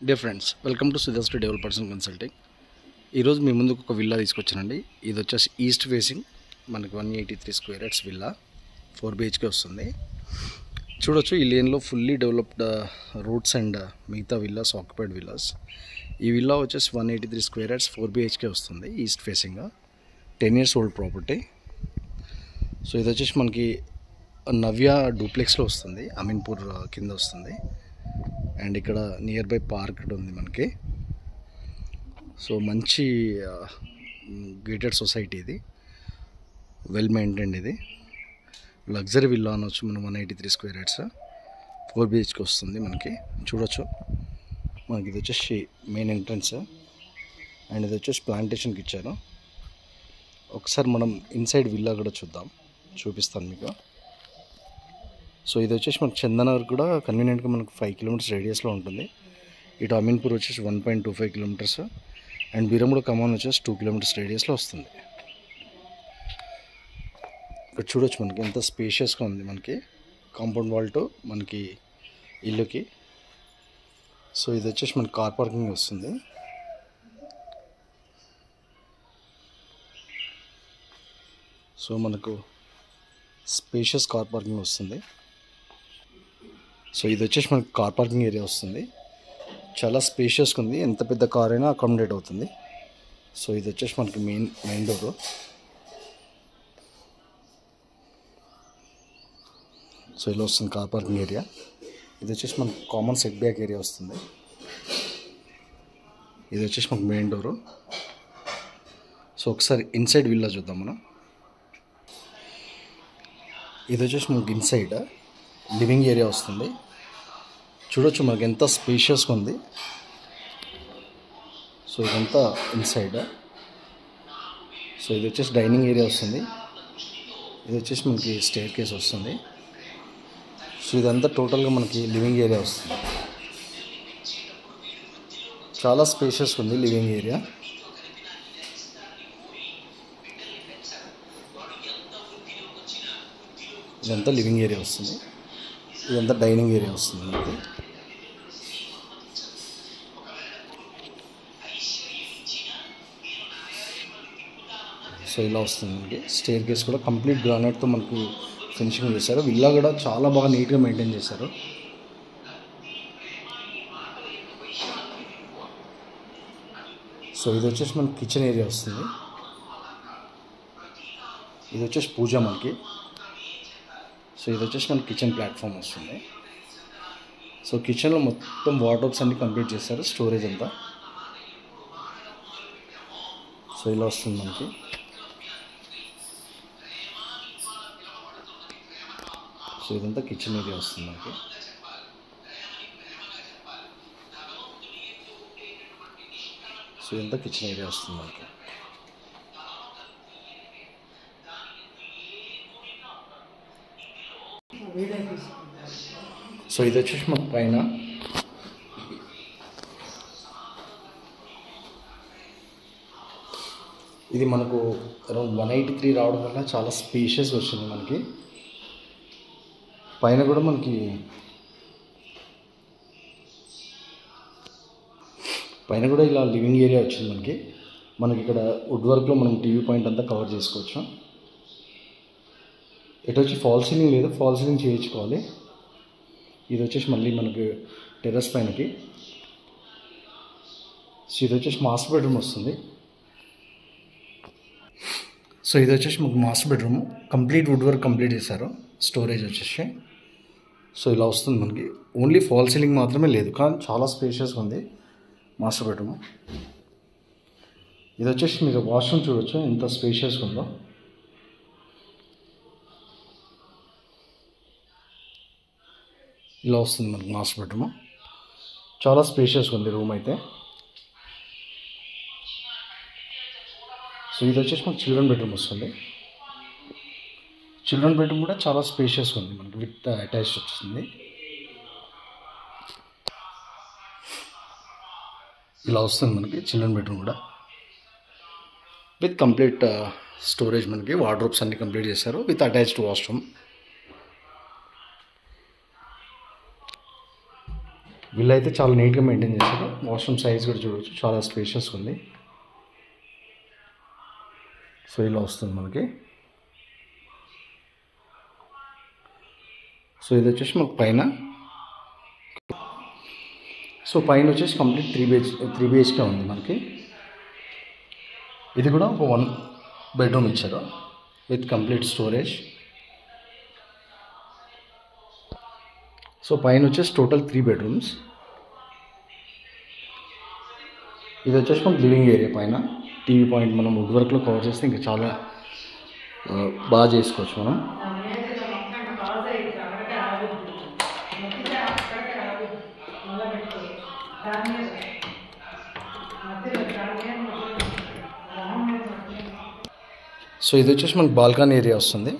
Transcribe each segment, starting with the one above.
Dear friends, welcome to Sudhashree developers and consulting. ఈరోజు మీ ముందుకు ఒక విల్లా తీసుకొచ్చానండి. ఇది వచ్చేసి ఈస్ట్ ఫేసింగ్, మనకి 183 స్క్వేర్ యార్డ్స్ విల్లా, 4 BHK వస్తుంది. చూడొచ్చు ఈ లేన్లో ఫుల్లీ డెవలప్డ్ రోడ్స్ అండ్ మిగతా విల్లాస్ ఆక్యుపైడ్ విల్లాస్. ఈ విల్లా వచ్చేసి 183 స్క్వేర్ యార్డ్స్ 4 BHK వస్తుంది. East facing 10 years old property. So ఇది వచ్చేసి మనకి నవ్య డూప్లెక్స్లో వస్తుంది, అమీన్పూర్ కింద వస్తుంది. అండ్ ఇక్కడ నియర్ బై పార్క్ ఉంది మనకి. సో మంచి గేటెడ్ సొసైటీ, ఇది వెల్ మెయింటైన్డ్, ఇది లగ్జరీ విల్లా అనొచ్చు. మనం 183 స్క్వేర్ యార్డ్స్ 4 BHK వస్తుంది మనకి. చూడొచ్చు మనకి ఇది వచ్చేసి మెయిన్ ఎంట్రన్స్ అండ్ ఇది వచ్చేసి ప్లాంటేషన్కి ఇచ్చారు. ఒకసారి మనం ఇన్సైడ్ విల్లా కూడా చూపిస్తాను మీకు. సో ఇది వచ్చేసి మనకు చందనగర్ కూడా కన్వీనియంట్గా మనకు 5 kilometers రేడియస్లో ఉంటుంది. ఇటు అమీన్పూర్ వచ్చేసి 1.25 kilometers అండ్ బీరంగూడ ఖమ్మం వచ్చేసి 2 kilometers రేడియస్లో వస్తుంది. ఇక్కడ చూడొచ్చు మనకి ఎంత స్పేషియస్గా ఉంది మనకి కాంపౌండ్ వాల్ టు మనకి ఇల్లుకి. సో ఇది వచ్చేసి మనకి కార్ పార్కింగ్ వస్తుంది. సో మనకు స్పేషియస్ కార్ పార్కింగ్ వస్తుంది. సో ఇది వచ్చేసి మనకి కార్ పార్కింగ్ ఏరియా వస్తుంది. చాలా స్పేషియస్గా ఉంది, ఎంత పెద్ద కార్ అయినా అకామిడేట్ అవుతుంది. సో ఇది వచ్చేసి మనకి మెయిన్ డోర్. సో ఇలా వస్తుంది కార్ పార్కింగ్ ఏరియా. ఇది వచ్చేసి మనకి కామన్ సెట్ బ్యాక్ ఏరియా వస్తుంది. ఇది వచ్చేసి మనకి మెయిన్ డోరు. సో ఒకసారి ఇన్సైడ్ విల్లా చూద్దాం మనం. ఇది వచ్చేసి మనకి ఇన్సైడ్ లివింగ్ ఏరియా వస్తుంది. చూడొచ్చు మనకి ఎంత స్పేషియస్గా ఉంది. సో ఇదంతా ఇన్సైడ్. సో ఇది వచ్చేసి డైనింగ్ ఏరియా వస్తుంది. ఇది వచ్చేసి మనకి స్టేర్ కేస్ వస్తుంది. సో ఇదంతా టోటల్గా మనకి లివింగ్ ఏరియా వస్తుంది. చాలా స్పేషియస్గా ఉంది లివింగ్ ఏరియా. ఇదంతా లివింగ్ ఏరియా వస్తుంది. ఇదంతా డైనింగ్ ఏరియా వస్తుంది మనకి. సో ఇలా వస్తుంది మనకి. స్టేర్ కేస్ కూడా కంప్లీట్ గ్రానైట్తో మనకి ఫినిషింగ్ చేశారు. విల్లా కూడా చాలా బాగా నీట్గా మెయింటైన్ చేశారు. సో ఇది వచ్చేసి మనకి కిచెన్ ఏరియా వస్తుంది. ఇది వచ్చేసి పూజ మనకి. సో ఇది వచ్చేసి మనకి కిచెన్ ప్లాట్ఫామ్ వస్తుంది. సో కిచెన్లో మొత్తం వార్డ్రోబ్స్ అన్ని కంప్లీట్ చేశారు, స్టోరేజ్ అంతా. సో ఇలా వస్తుంది మనకి. సో ఇదంతా కిచెన్ ఏరియా వస్తుంది మనకి. సో ఇదంతా కిచెన్ ఏరియా వస్తుంది మనకి. సో ఇది వచ్చేసి మాకు పైన ఇది మనకు అరౌండ్ 183 రావడం వల్ల చాలా స్పేషియస్గా వచ్చింది మనకి. పైన కూడా మనకి ఇలా లివింగ్ ఏరియా వచ్చింది మనకి. మనకి ఇక్కడ వుడ్ వర్క్లో మనం టీవీ పాయింట్ అంతా కవర్ చేసుకోవచ్చు. ఇటు వచ్చి ఫాల్ సీలింగ్ లేదు, ఫాల్ సీలింగ్ చేయించుకోవాలి. ఇది వచ్చేసి మళ్ళీ మనకి టెర్రస్ పైనకి. సో ఇది వచ్చేసి మాస్టర్ బెడ్రూమ్ వస్తుంది. సో ఇది వచ్చేసి మాకు master bedroom complete wood work complete చేశారు. స్టోరేజ్ వచ్చేసి సో ఇలా వస్తుంది మనకి. ఓన్లీ ఫాల్ సీలింగ్ మాత్రమే లేదు, కానీ చాలా స్పేషియస్గా ఉంది మాస్టర్ బెడ్రూమ్. ఇది వచ్చేసి మీరు వాష్రూమ్ చూడొచ్చు ఎంత స్పేషియస్గా ఉందో. ఇలా వస్తుంది మనకి మాస్టర్ బెడ్రూమ్. చాలా స్పేషియస్గా ఉంది రూమ్ అయితే. సో ఇది వచ్చేసి మనకి చిల్డ్రన్ బెడ్రూమ్ వస్తుంది. చిల్డ్రన్ బెడ్రూమ్ కూడా చాలా స్పేషియస్గా ఉంది మనకి, విత్ అటాచ్డ్ వస్తుంది. ఇలా వస్తుంది మనకి చిల్డ్రన్ బెడ్రూమ్ కూడా విత్ కంప్లీట్ స్టోరేజ్. మనకి వార్డ్రోబ్స్ అన్ని కంప్లీట్ చేశారు విత్ అటాచ్డ్ వాష్రూమ్. విల్లా అయితే చాలా నీట్గా మెయింటైన్ చేశారు. వాష్రూమ్ సైజ్ కూడా చూడవచ్చు, చాలా స్పేషియస్ ఉంది. సో ఇలా వస్తుంది మనకి. సో ఇది వచ్చేసి మనకు పైన. సో పైన వచ్చేసి కంప్లీట్ 3 BHK ఉంది మనకి. ఇది కూడా ఒక 1 బెడ్రూమ్ ఇచ్చారు విత్ కంప్లీట్ స్టోరేజ్. సో పైన వచ్చేసి టోటల్ 3 బెడ్రూమ్స్. ఇది వచ్చేసి మనకి లివింగ్ ఏరియా. పైన టీవీ పాయింట్ మనం వుడ్ వర్క్లో కవర్ చేస్తే ఇంకా చాలా బాగా చేసుకోవచ్చు మనం. సో ఇది వచ్చేసి మనకి బాల్కనీ ఏరియా వస్తుంది.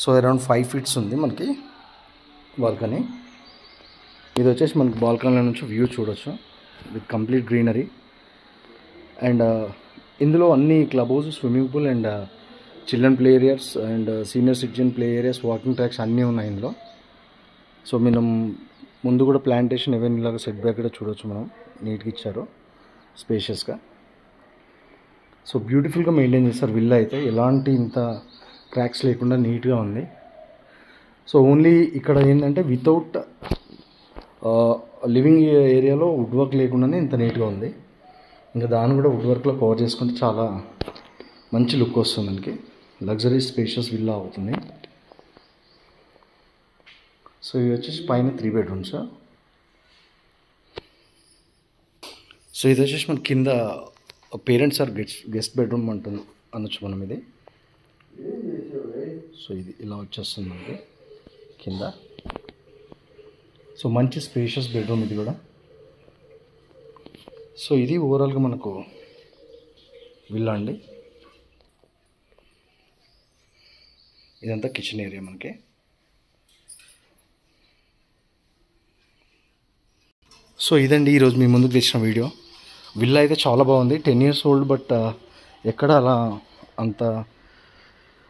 సో అరౌండ్ 5 feet ఉంది మనకి బాల్కనీ. ఇది వచ్చేసి మనకి బాల్కనీ నుంచి వ్యూ చూడొచ్చు విత్ కంప్లీట్ గ్రీనరీ. అండ్ ఇందులో అన్ని club house, swimming pool and children play areas and senior citizen play areas, walking tracks అన్నీ ఉన్నాయి ఇందులో. సో మనం ముందు కూడా ప్లాంటేషన్ ఎవెన్ ఇలాగా సెట్ బ్యాక్ కూడా చూడవచ్చు మనం. నీట్గా ఇచ్చారు, స్పేషియస్గా. సో బ్యూటిఫుల్గా మెయింటైన్ చేస్తారు విల్లా అయితే. ఎలాంటి ఇంత క్రాక్స్ లేకుండా నీట్గా ఉంది. సో ఓన్లీ ఇక్కడ ఏంటంటే వితౌట్ లివింగ్ ఏరియాలో వుడ్ వర్క్ లేకుండానే ఇంత నీట్గా ఉంది. ఇంకా దాన్ని కూడా వుడ్ వర్క్లో కవర్ చేసుకుంటే చాలా మంచి లుక్ వస్తుంది మనకి. లగ్జరీ స్పేషియస్ విల్లా అవుతుంది. సో ఇవి వచ్చేసి పైన 3 bedrooms. సో ఇది వచ్చేసి మన కింద పేరెంట్స్ ఆర్ గెస్ట్ బెడ్రూమ్ అంటుంది అనొచ్చు మనం ఇది. సో ఇది ఇలా వచ్చేస్తుంది మనకి కింద. సో మంచి స్పేషియస్ బెడ్రూమ్ ఇది కూడా. సో ఇది ఓవరాల్గా మనకు విల్లా అండి. ఇదంతా కిచెన్ ఏరియా మనకి. సో ఇదండి ఈరోజు మీ ముందుకు తెచ్చిన వీడియో. విల్లా అయితే చాలా బాగుంది. 10 years ఓల్డ్, బట్ ఎక్కడ అలా అంత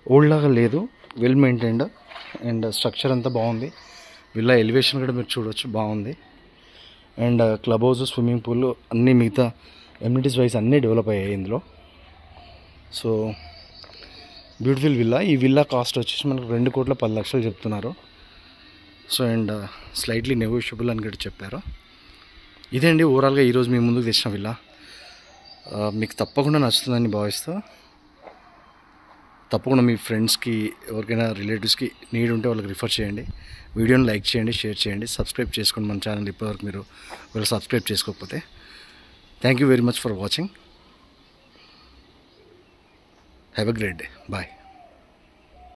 ఓల్డ్ లాగా లేదు. వెల్ మెయింటైన్డ్ అండ్ స్ట్రక్చర్ అంతా బాగుంది. విల్లా ఎలివేషన్ కూడా మీరు చూడవచ్చు, బాగుంది. And club house, swimming pool అన్నీ మిగతా ఎమ్యూనిటీస్ వైజ్ అన్నీ డెవలప్ అయ్యాయి ఇందులో. So beautiful villa. ఈ విల్లా కాస్ట్ వచ్చేసి మనకు 2,10,00,000 చెప్తున్నారు. సో అండ్ స్లైట్లీ నెగోషియబుల్ అని కూడా చెప్పారు. ఇదే అండి ఓవరాల్గా ఈరోజు మీ ముందుకు తెచ్చిన విల్లా. మీకు తప్పకుండా నచ్చుతుందని భావిస్తూ, తప్పకుండా మీ ఫ్రెండ్స్కి, ఎవరికైనా రిలేటివ్స్కి నీడ్ ఉంటే వాళ్ళకి రిఫర్ చేయండి. వీడియోని లైక్ చేయండి, షేర్ చేయండి, సబ్స్క్రైబ్ చేసుకోండి మన ఛానల్ ఇప్పటివరకు మీరు వాళ్ళు సబ్స్క్రైబ్ చేసుకోకపోతే. Thank you very much for watching. Have a great day. Bye.